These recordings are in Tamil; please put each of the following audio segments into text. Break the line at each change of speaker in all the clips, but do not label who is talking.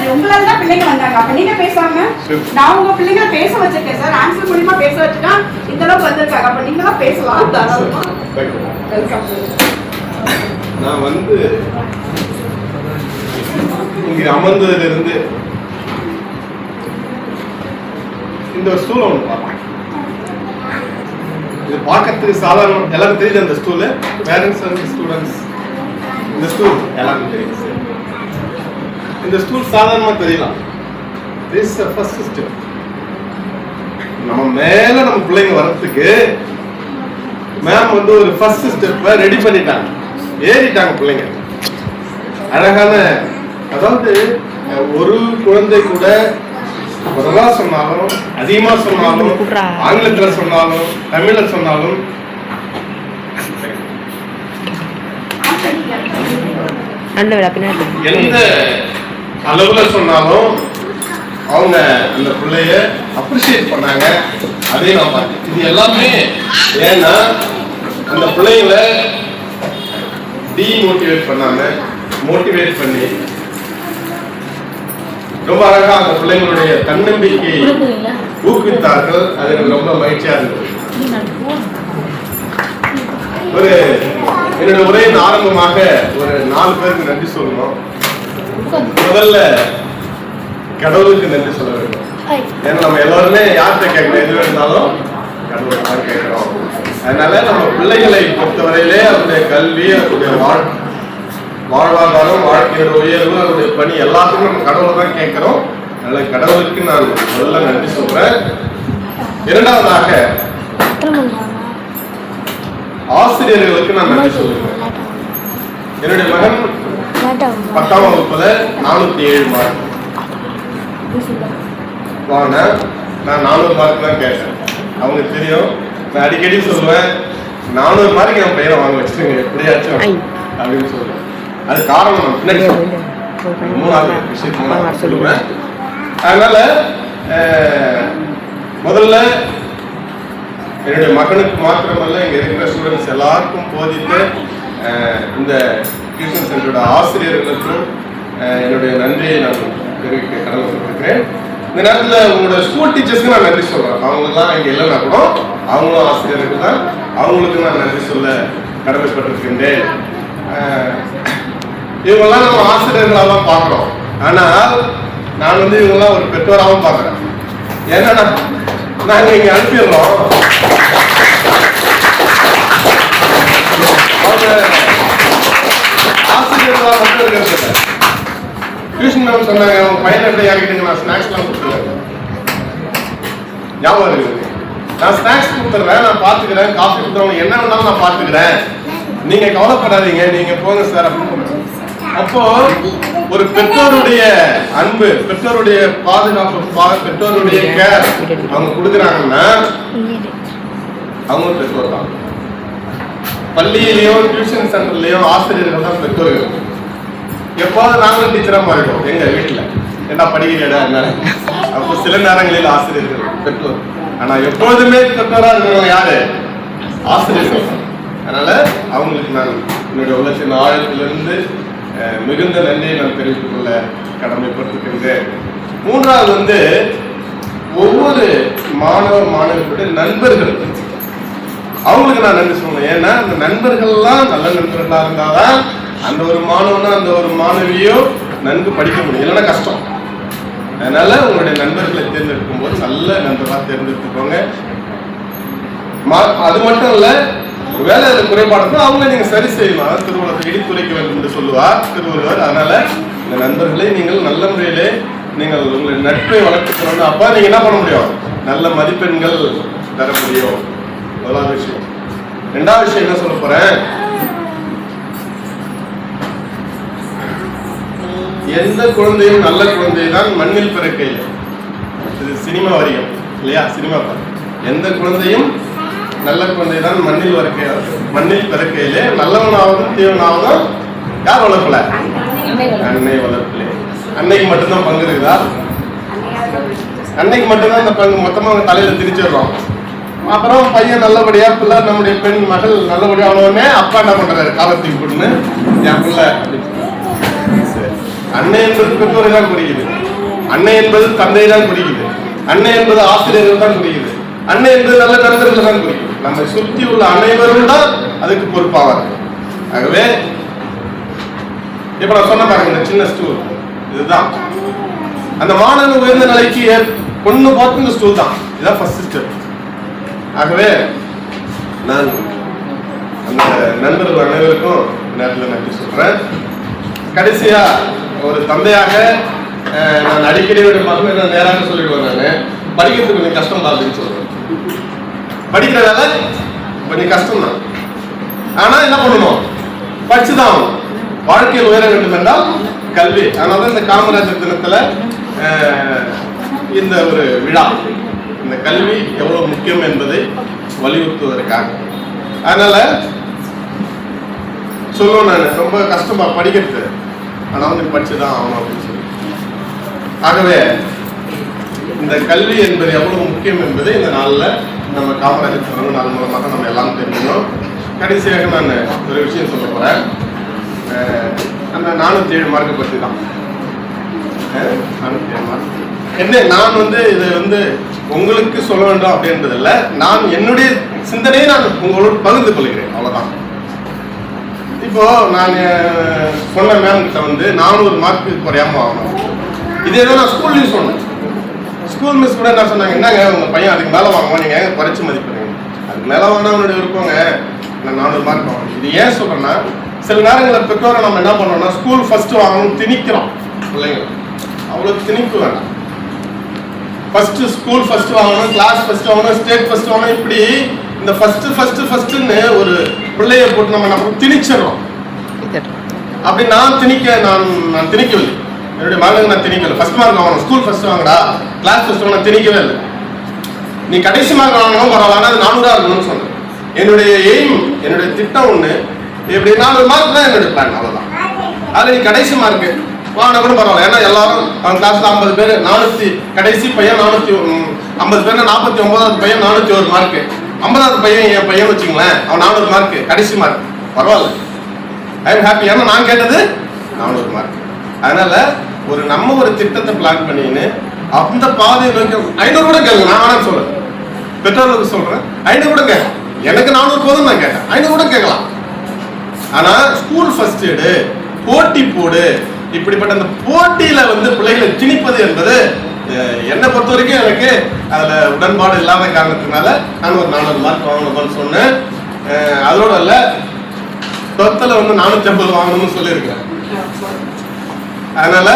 சரி உங்களால தான் பிள்ளைங்க வந்தாங்க. அப்ப நீங்க பேசாம நான் உங்க பிள்ளைங்க பேச வச்சிருக்கேன் சார். ஆன்சர் மூலமா பேச வச்சுட்டா இந்த அளவுக்கு வந்திருக்காங்க. அப்ப நீங்களும் பேசலாம் தாராளமா. வெல்கம்.
நான் வந்து இங்க அமர்ந்ததுல இருந்து இந்த ஒரு ஸ்டூல் ஒன்று பார்ப்பேன். இது பார்க்கறதுக்கு சாதாரண எல்லாரும் தெரியுது. அந்த ஸ்டூலு பேரண்ட்ஸ் அண்ட் ஸ்டூடெண்ட்ஸ் இந்த ஸ்டூல் எல்லாருக்கும் தெரியுது சார். இந்த ஸ்டூல் சாதாரணமாக தெரியலாம். This first step. நம்ம மேல நம்ம பிள்ளைங்க வர்றதுக்கு மேம் வந்து ஒரு ஃபர்ஸ்ட் ஸ்டெப்பை ரெடி பண்ணிட்டாங்க, ஏறிட்டாங்க பிள்ளைங்க. அழகான, அதாவது ஒரு குழந்தை கூட முதலா சொன்னாலும் அதிகமா சொன்னாலும் ஆங்கிலத்துல சொன்னாலும் தமிழ்ல சொன்னாலும் எந்த அளவுல சொன்னாலும் அவங்க அந்த பிள்ளைய அப்ரிஷியேட் பண்ணாங்க. அதையும் நான் பார்த்தேன். இது எல்லாமே ஏன்னா அந்த பிள்ளைங்களை டிமோட்டிவேட் பண்ணாம மோட்டிவேட் பண்ணி ரொம்ப அழகா அந்த பிள்ளைங்களுடைய தன்னம்பிக்கை ஊக்குவித்தார்கள். அது எனக்கு ரொம்ப மகிழ்ச்சியா இருந்தது. ஒரு என்னோட உரையின் ஆரம்பமாக ஒரு 4 பேருக்கு நன்றி சொல்லணும். முதல்ல கடவுளுக்கு நன்றி சொல்ல வேண்டும். ஏன்னா நம்ம எல்லாருமே யார்கிட்ட கேட்கணும், எது இருந்தாலும் கடவுளுக்கு தான் கேட்கிறோம். அதனால நம்ம பிள்ளைகளை பொறுத்தவரையிலே அவருடைய கல்வி, அவருடைய வாழ்வாதாரம், வாழ்க்கையோட உயர்வு, அவருடைய பணி எல்லாத்துக்கும் நம்ம கடவுளை தான் கேட்கிறோம். அதனால கடவுளுக்கு நான் முதல்ல நன்றி சொல்றேன். இரண்டாவதாக ஆசிரியர்களுக்கு நான் நன்றி சொல்லுவேன். என்னுடைய மகன் 10ஆம் வகுப்புல 407 மார்க் வாங்க. நான் 400 மார்க் தான் கேட்டேன். அவங்க தெரியும், நான் அடிக்கடி சொல்லுவேன் 400 மார்க் என் பையனை வாங்க வச்சுருங்க எப்படியாச்சும் அப்படின்னு சொல்லுவேன். அது காரணம் நான் பின்னாடி 3வது விஷயத்துல நான் சொல்லுவேன். அதனால முதல்ல என்னுடைய மகனுக்கு மாத்திரமல்ல இங்க இருக்கிற ஸ்டூடெண்ட்ஸ் எல்லாருக்கும் போதித்து இந்த டியூஷன் சென்டரோட ஆசிரியர்களுக்கும் என்னுடைய நன்றியை நான் தெரிவிக்க கடமைப்பட்டிருக்கிறேன். இந்த நேரத்தில் உங்களோட ஸ்கூல் டீச்சர்ஸ்க்கு நான் நன்றி சொல்றேன். அவங்கெல்லாம் இங்க இல்லைன்னா கூட அவங்களும் ஆசிரியர்கள் தான். அவங்களுக்கு நான் நன்றி சொல்ல கடமைப்பட்டிருக்கின்றேன். இவங்கெல்லாம் நம்ம ஆசிரியர்களாக தான் பார்க்குறோம். ஆனால் நான் வந்து இவங்கெல்லாம் ஒரு பெற்றோராகவும் பார்க்குறேன். ஏன்னா நாங்கள் இங்கே அனுப்பிடுறோம், அவங்க ஆசிரியர்களாக மட்டும் இருக்கிறது. டியூஷன் மேம் சொன்னாங்க, அவங்க பையனை எப்படி யாருக்கிட்ட நான் ஸ்நாக்ஸ்லாம் கொடுத்துருவேன். ஞாபகம் இருக்குது. நான் ஸ்நாக்ஸ் கொடுத்துட்றேன், நான் பார்த்துக்கிறேன், காஃபி கொடுத்துறவங்க என்ன வேணாலும் நான் பார்த்துக்கிறேன், நீங்க கவலைப்படாதீங்க, நீங்க போங்க சார் அப்படின்னு. அப்போ ஒரு பெற்றோருடைய அன்பு, பெற்றோருடைய பாதுகாப்பு, பெற்றோருடைய கேர் அவங்க கொடுக்குறாங்கன்னா அவங்க பெற்றோர் தான். பள்ளியிலையும் டியூஷன் சென்டர்லயும் ஆசிரியர்கள் தான் பெற்றோர்கள். எப்போது நாங்களும் டீச்சரா மாறிடுவோம் எங்க வீட்டுல, என்ன படிக்கிறா என்ன. அப்போ சில நேரங்களில் ஆசிரியர்கள் பெற்றோர், ஆனா எப்பொழுதுமே பெற்றோரா இருக்கிறவங்க யாரு? ஆசிரியர்கள். அதனால அவங்களுக்கு நான் என்னுடைய உள்ளத்தின் ஆழத்திலிருந்து மிகுந்த நன்றியை நான் தெரிவித்துக் கொள்ள கடமைப்பட்டிருக்கின்றேன். 3வது வந்து ஒவ்வொரு மாணவர்களுடைய நண்பர்கள், அவங்களுக்கு நான் நன்றி சொல்லணும். ஏன்னா அந்த நண்பர்கள்லாம் நல்ல நண்பர்களா இருந்தாதான் அந்த ஒரு மாணவனோ அந்த ஒரு மாணவியோ நன்கு படிக்க முடியும், இல்லைன்னா கஷ்டம். அதனால உங்களுடைய நண்பர்களை தேர்ந்தெடுக்கும் போது நல்ல நண்பர்களாக தேர்ந்தெடுத்துக்கோங்க. அது மட்டும் இல்ல, வேலையில குறைபாடு அவங்க நீங்க சரி செய்யலாம். திருவள்ளுவர் இடித்துரைக்க வேண்டும் என்று சொல்லுவார் திருவள்ளுவர். அதனால இந்த நண்பர்களை நீங்கள் நல்ல முறையிலே நீங்கள் உங்களுடைய நட்பை வளர்த்துக்கணும். அப்ப நீங்க என்ன பண்ண முடியும்? நல்ல மதிப்பெண்கள் தர முடியும். முதலாவது விஷயம். 2வது விஷயம் என்ன சொல்ல போறேன், எந்த குழந்தையும் நல்ல குழந்தை தான் மண்ணில் பிறக்கையில். இது சினிமா வரியம் இல்லையா? சினிமா பாரு. எந்த குழந்தையும் நல்ல குழந்தை தான் மண்ணில் பிறக்கையிலே நல்லவனாவதும் தீவனாவதும் யார் வளர்க்கல? அன்னை வளர்க்கல. அன்னைக்கு மட்டும்தான் பங்கு இருக்குதா? அன்னைக்கு மட்டும்தான் அந்த பங்கு மொத்தமா அவங்க தலையில திரிச்சிடுறோம். அப்புறம் பையன் நல்லபடியா, பிள்ளை நம்முடைய பெண் மகள் நல்லபடியா ஆனவுடனே அப்பா என்ன பண்றாரு? காலத்துக்கு போட்டுன்னு என் பிள்ளை அன்னை என்பது பெற்றோரை தான் குறிக்குது, அன்னை என்பது தந்தை தான் குறிக்குது, அன்னை என்பது ஆசிரியர்கள் தான் குறிக்குது, அன்னை என்பது நல்ல நண்பர்கள் தான் குறிக்குது. நம்மை சுற்றி உள்ள அனைவரும் தான் அதுக்கு பொறுப்பாவாங்க. ஆகவே இப்ப நான் சொன்ன பாருங்க, இந்த சின்ன ஸ்டூல் இதுதான் அந்த மாணவன் உயர்ந்த நிலைக்கு கொண்டு பார்த்து இந்த ஸ்டூல் தான், இதுதான் ஃபர்ஸ்ட் ஸ்டெப். ஆகவே நான் அந்த நண்பர்கள் அனைவருக்கும் நேரத்தில் நன்றி சொல்றேன். கடைசியா ஒரு தந்தையாக நான் அடிக்கடி மகன் என்ன நேராக சொல்லிடுவேன், நான் படிக்கிறதுக்கு கொஞ்சம் கஷ்டம் தான் அப்படின்னு சொல்றேன். படிக்கிற வேலை கொஞ்சம் கஷ்டம் தான், ஆனா என்ன பண்ணணும், படிச்சுதான் ஆகணும். வாழ்க்கையில் உயர வேண்டும் என்றால் கல்வி. அதனால இந்த காமராஜர் தினத்துல இந்த ஒரு விழா, இந்த கல்வி எவ்வளவு முக்கியம் என்பதை வலியுறுத்துவதற்காக. அதனால சொல்லுவேன், நான் ரொம்ப கஷ்டமா படிக்கிறது, ஆனா வந்து படிச்சுதான் ஆகணும் அப்படின்னு சொல்லி. ஆகவே இந்த கல்வி என்பது எவ்வளவு முக்கியம் என்பதை இந்த நாள்ல நம்ம காமராஜர் பிறந்த நாள் மூலமாக நம்ம எல்லாம் தெரிஞ்சுக்கணும். கடைசியாக நான் ஒரு விஷயம் சொல்ல போறேன். அந்த 407 மார்க்கை பற்றி தான். 407 மார்க் என்ன, நான் வந்து இதை வந்து உங்களுக்கு சொல்ல வேண்டும் அப்படின்றதில்ல, நான் என்னுடைய சிந்தனையை நான் உங்களோடு பகிர்ந்து கொள்கிறேன், அவ்வளவுதான். இப்போ நான் சொன்ன மேம் கிட்ட வந்து 400 மார்க்கு குறையாம ஆகணும். இதே தான் நான் ஸ்கூல்லையும் சொன்னேன். ஸ்கூல் மிஸ் கூட என்ன சொன்னாங்க, என்னங்க உங்க பையன் அதுக்கு மேலே வாங்குவோம், நீங்க குறைச்சி மதிப்பீங்க, அதுக்கு மேலே வாங்கினா அவனுடைய விருப்பங்க, நான் 400 மார்க் வாங்கணும். இது ஏன் சொல்றேன்னா, சில நேரங்களில் பெற்றோரை நம்ம என்ன பண்ணோம்னா ஸ்கூல் ஃபர்ஸ்ட் வாங்கணும் திணிக்கிறோம் பிள்ளைங்க. அவ்வளவு திணிப்பு வேண்டாம். ஃபர்ஸ்ட் ஸ்கூல் ஃபர்ஸ்ட் வாங்கணும், கிளாஸ் ஃபர்ஸ்ட் வாங்கணும், ஸ்டேட் ஃபர்ஸ்ட் வாங்கணும், இப்படி இந்த ஃபர்ஸ்ட்னு ஒரு பிள்ளைய போட்டு நம்ம திணிச்சிடறோம். அப்படி நான் திணிக்கவில்லை, என்னுடைய மகனுக்கு நான் திணிக்கல. ஃபர்ஸ்ட் மார்க் வாங்கணும், ஸ்கூல் ஃபர்ஸ்ட் வாங்கடா, கிளாஸ் ஃபர்ஸ்ட் வாங்க, திணிக்கவே இல்லை. நீ கடைசி மார்க் வாங்கணும் பரவாயில்ல, அது 400 இருக்கணும்னு சொன்னேன். என்னுடைய எய்ம், என்னுடைய திட்டம் ஒண்ணு, இப்படி 400 மார்க் தான் என்னுடைய பிளான், அவ்வளவுதான். அதுல நீ கடைசி மார்க் வாங்கினா கூட பரவாயில்ல, ஏன்னா எல்லாரும் அவன் கிளாஸ்ல 50 பேர், 400 கடைசி பையன் 450 பேர், 49வது பையன் 401 மார்க், 50வது பையன் என் பையன் வச்சுங்களேன், அவன் 400 மார்க் கடைசி மார்க், பரவாயில்ல, ஐ எம் ஹாப்பி. ஏன்னா நான் கேட்டது 400 மார்க். அதனால நம்ம ஒரு திட்டத்தை பிளான் பண்ணின்னு அந்த பாதையை நோக்கி 500 கூட கேளுங்க, நான் வேணாம் சொல்றேன், பெற்றோர்களுக்கு சொல்றேன், 500 கூட கேட்க, எனக்கு 400 போதும் நான் கேட்டேன், 500 கூட கேட்கலாம். ஆனா ஸ்கூல் ஃபர்ஸ்ட் எடு, போட்டி போடு, இப்படிப்பட்ட அந்த போட்டியில வந்து பிள்ளைகளை திணிப்பது என்பது என்னை பொறுத்த வரைக்கும் எனக்கு அதுல உடன்பாடு இல்லாத காரணத்தினால நான் ஒரு 400 மார்க் வாங்கணும்னு சொன்னேன். அதோட இல்ல, 12ல வந்து 450 வாங்கணும்னு சொல்லியிருக்கேன். அதனால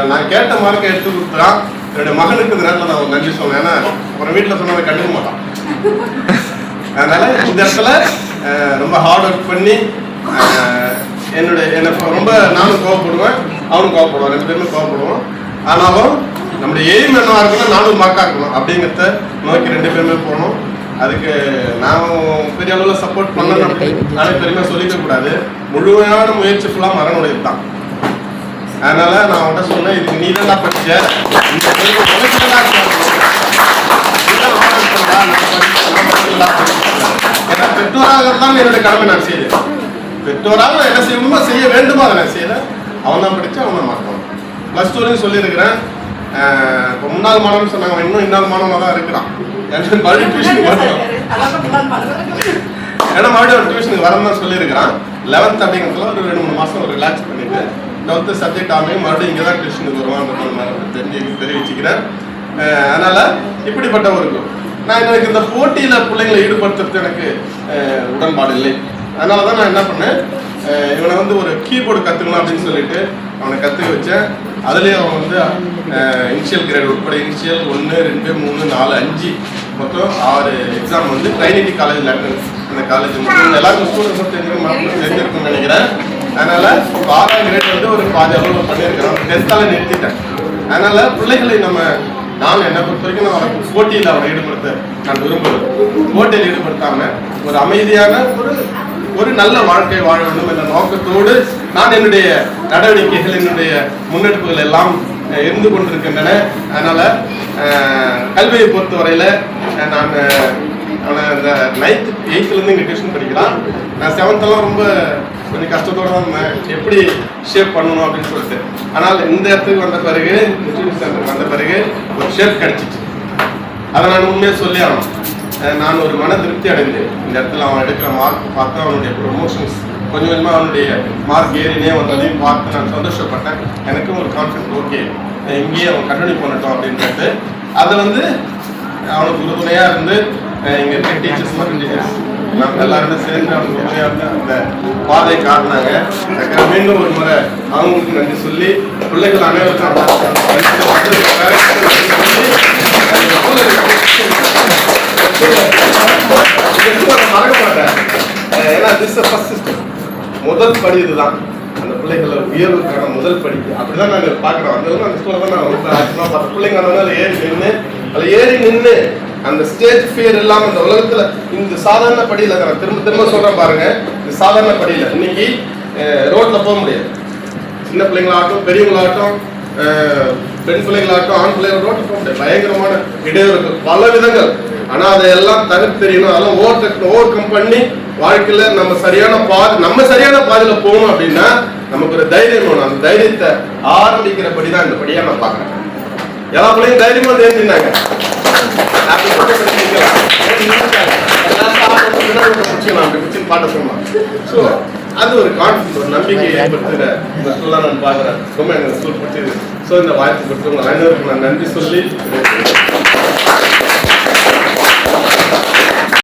நான் கேட்ட மார்க்கை எடுத்து கொடுத்துறான். என்னுடைய மகனுக்கு இந்த நேரத்தில் நான் ஒரு நன்றி சொன்னேன், ஏன்னா அப்புறம் வீட்டில் சொன்னதை கண்டுக்க மாட்டான். அதனால இந்த இடத்துல ரொம்ப ஹார்ட் ஒர்க் பண்ணி என்ன ரொம்ப நானும் கோவப்படுவேன், அவனும் கோவப்படுவான், 2 பேருமே கோவப்படுவோம். ஆனாலும் நம்முடைய எய்ம் என்னவா இருக்குன்னா 400 மார்க்காக இருக்கணும் அப்படிங்கிறத நோக்கி 2 பேருமே போகணும். அதுக்கு நான் பெரிய அளவில் சப்போர்ட் பண்ணணும், நாளை பெருமை சொல்லிக்க கூடாது. முழுமையான முயற்சி ஃபுல்லாக மகனுடையது தான். அதனால நான் அவன்கிட்ட சொன்னேன், இதுக்கு நீ தான் படிச்ச, இந்த ஏன்னா பெற்றோராக தான் என்னுடைய கடமை நான் செய்தேன். பெற்றோராக நான் என்ன செய்யணுமோ செய்ய வேண்டுமோ அதை நான் செய்யறேன். அவன் தான் படிச்சு அவன் தான் மாட்டான். +2 சொல்லியிருக்கிறேன். இப்போ முன்னாள் மாணவன் சொன்னாங்க, இன்னும் இன்னொரு மாணவனாக தான் இருக்கிறான். மறுபடியும் டியூஷனுக்கு வரணும், ஏன்னா மறுபடியும் டியூஷனுக்கு வரணும்னு சொல்லியிருக்கிறான். 11th அப்படிங்கிறதுல ஒரு 2-3 மாசம் ரிலாக்ஸ் பண்ணிட்டு 12th சப்ஜெக்ட் ஆமையும் மறுபடியும் இங்கே தான் டியூஷனுக்கு வருவான்னு தெரிவிச்சுக்கிறேன். அதனால இப்படிப்பட்ட ஒரு நான் எனக்கு இந்த போட்டியில பிள்ளைங்களை ஈடுபடுத்துறது எனக்கு உடன்பாடு இல்லை. அதனாலதான் நான் என்ன பண்ணேன், இவனை வந்து ஒரு கீபோர்டு கத்துக்கணும் அப்படின்னு சொல்லிட்டு அவனை கத்துக்க வச்சேன். அதுலயும் அவன் வந்து இனிஷியல் கிரேட் உட்பட இனிஷியல் 1, 2, 3, 4, 5 மொத்தம் 6 எக்ஸாம் வந்து ட்ரைனிட்டி காலேஜ் லண்டன், அந்த காலேஜ் எல்லாருக்கும் ஸ்டூடெண்ட்ஸும் தெரிஞ்சிருக்கும்னு நினைக்கிறேன். அதனால 6ஆம் கிரேட் வந்து ஒரு பாதி அளவு பண்ணியிருக்கிறோம், 10th நிறுத்திட்டேன். அதனால பிள்ளைகளை நான் என்னை பொறுத்த வரைக்கும் நான் போட்டியில் அவரை ஈடுபடுத்த நான் விரும்புகிறேன். போட்டியில் ஈடுபடுத்தாம ஒரு அமைதியான ஒரு நல்ல வாழ்க்கை வாழ வேண்டும் என்ற நோக்கத்தோடு நான் என்னுடைய நடவடிக்கைகள், என்னுடைய முன்னெடுப்புகள் எல்லாம் இருந்து கொண்டிருக்கின்றன. அதனால கல்வியை பொறுத்தவரையில நான் அவனை இந்த 9th 8th இங்கே டியூஷன் படிக்கிறான். நான் 7th ரொம்ப கொஞ்சம் கஷ்டத்தோட தான் இருந்தேன் எப்படி ஷேப் பண்ணணும் அப்படின்னு சொல்லிட்டு. ஆனால் இந்த இடத்துக்கு வந்த பிறகு நியூட்ரிஷன் சென்டருக்கு வந்த பிறகு ஒரு ஷேப் கிடைச்சிச்சு. அதை நான் உண்மையாக சொல்லி ஆகணும். நான் ஒரு மன திருப்தி அடைந்தேன். இந்த இடத்துல அவன் எடுக்கிற மார்க் பார்த்து அவனுடைய ப்ரொமோஷன்ஸ் கொஞ்சம் கொஞ்சமாக அவனுடைய மார்க் ஏறினே வந்ததையும் பார்த்து நான் சந்தோஷப்பட்டேன். எனக்கும் ஒரு கான்ஃபிடன்ஸ், ஓகே இங்கேயே அவன் கண்டினியூ பண்ணட்டும் அப்படின்ட்டு. அதை வந்து அவனுக்கு உறுதுணையாக இருந்து இங்கே இருக்க டீச்சர்ஸ் மற்றும் டீச்சர்ஸ் நம்ம எல்லாருமே சேர்ந்து அவனுக்கு உறுதுணையாக இருந்து அந்த பாதை காட்டினாங்க. அதுக்காக மீண்டும் ஒரு முறை அவங்களுக்கு நன்றி சொல்லி பிள்ளைகள் அனைவருக்கும் மறக்க மாட்டேன். ஏன்னா திஸ் ஃபர்ஸ்ட் சிஸ்டம், முதல் படி இதுதான். அந்த பிள்ளைகளை உயர்வுக்கான முதல் படி அப்படிதான் நாங்கள் பார்க்குறோம். அந்த ஸ்கூலில் தான் நான் ஆக்சுவலாக 10 பிள்ளைங்க வந்தாலும் அதில் ஏறி நின்று அந்த ஸ்டேஜ் ஃபியர் இல்லாமல் அந்த உலகத்தில் இந்த சாதாரண படியில் நான் திரும்ப சொல்கிறேன் பாருங்க. இந்த சாதாரண படியில் இன்னைக்கு ரோட்டில் போக முடியாது. சின்ன பிள்ளைங்களாகட்டும் பெரியவங்களாகட்டும் பெண் பிள்ளைங்களாகட்டும் ஆண் பிள்ளைகள் ரோட்டில் போக முடியாது. பயங்கரமான இடையூறு பல விதங்கள். ஆனால் அதையெல்லாம் தவிர்த்து தெரியணும். அதெல்லாம் ஓவர் கம் பண்ணி வாழ்க்கையில நம்ம சரியான பாதையில போகணும் அப்படின்னா நமக்கு ஒரு தைரியம் வேணும். அந்த தைரியத்தை ஆரம்பிக்கிறபடி தான் இந்த படியா நான் பாக்குறேன். எல்லா பிள்ளையும் தைரியமா தேர்ந்தாங்க. பாட்ட சொல்லலாம். ஸோ அது ஒரு கான்ஃபிடன்ஸ், ஒரு நம்பிக்கை ஏற்படுத்துகிற இந்த ஸ்கூல்ல நான் பாக்குறேன். ரொம்ப எனக்கு ஸ்கூல் பிடிச்சது. ஸோ இந்த வாய்ப்பு கொடுத்தவங்க அனைவருக்கும் நான் நன்றி சொல்லி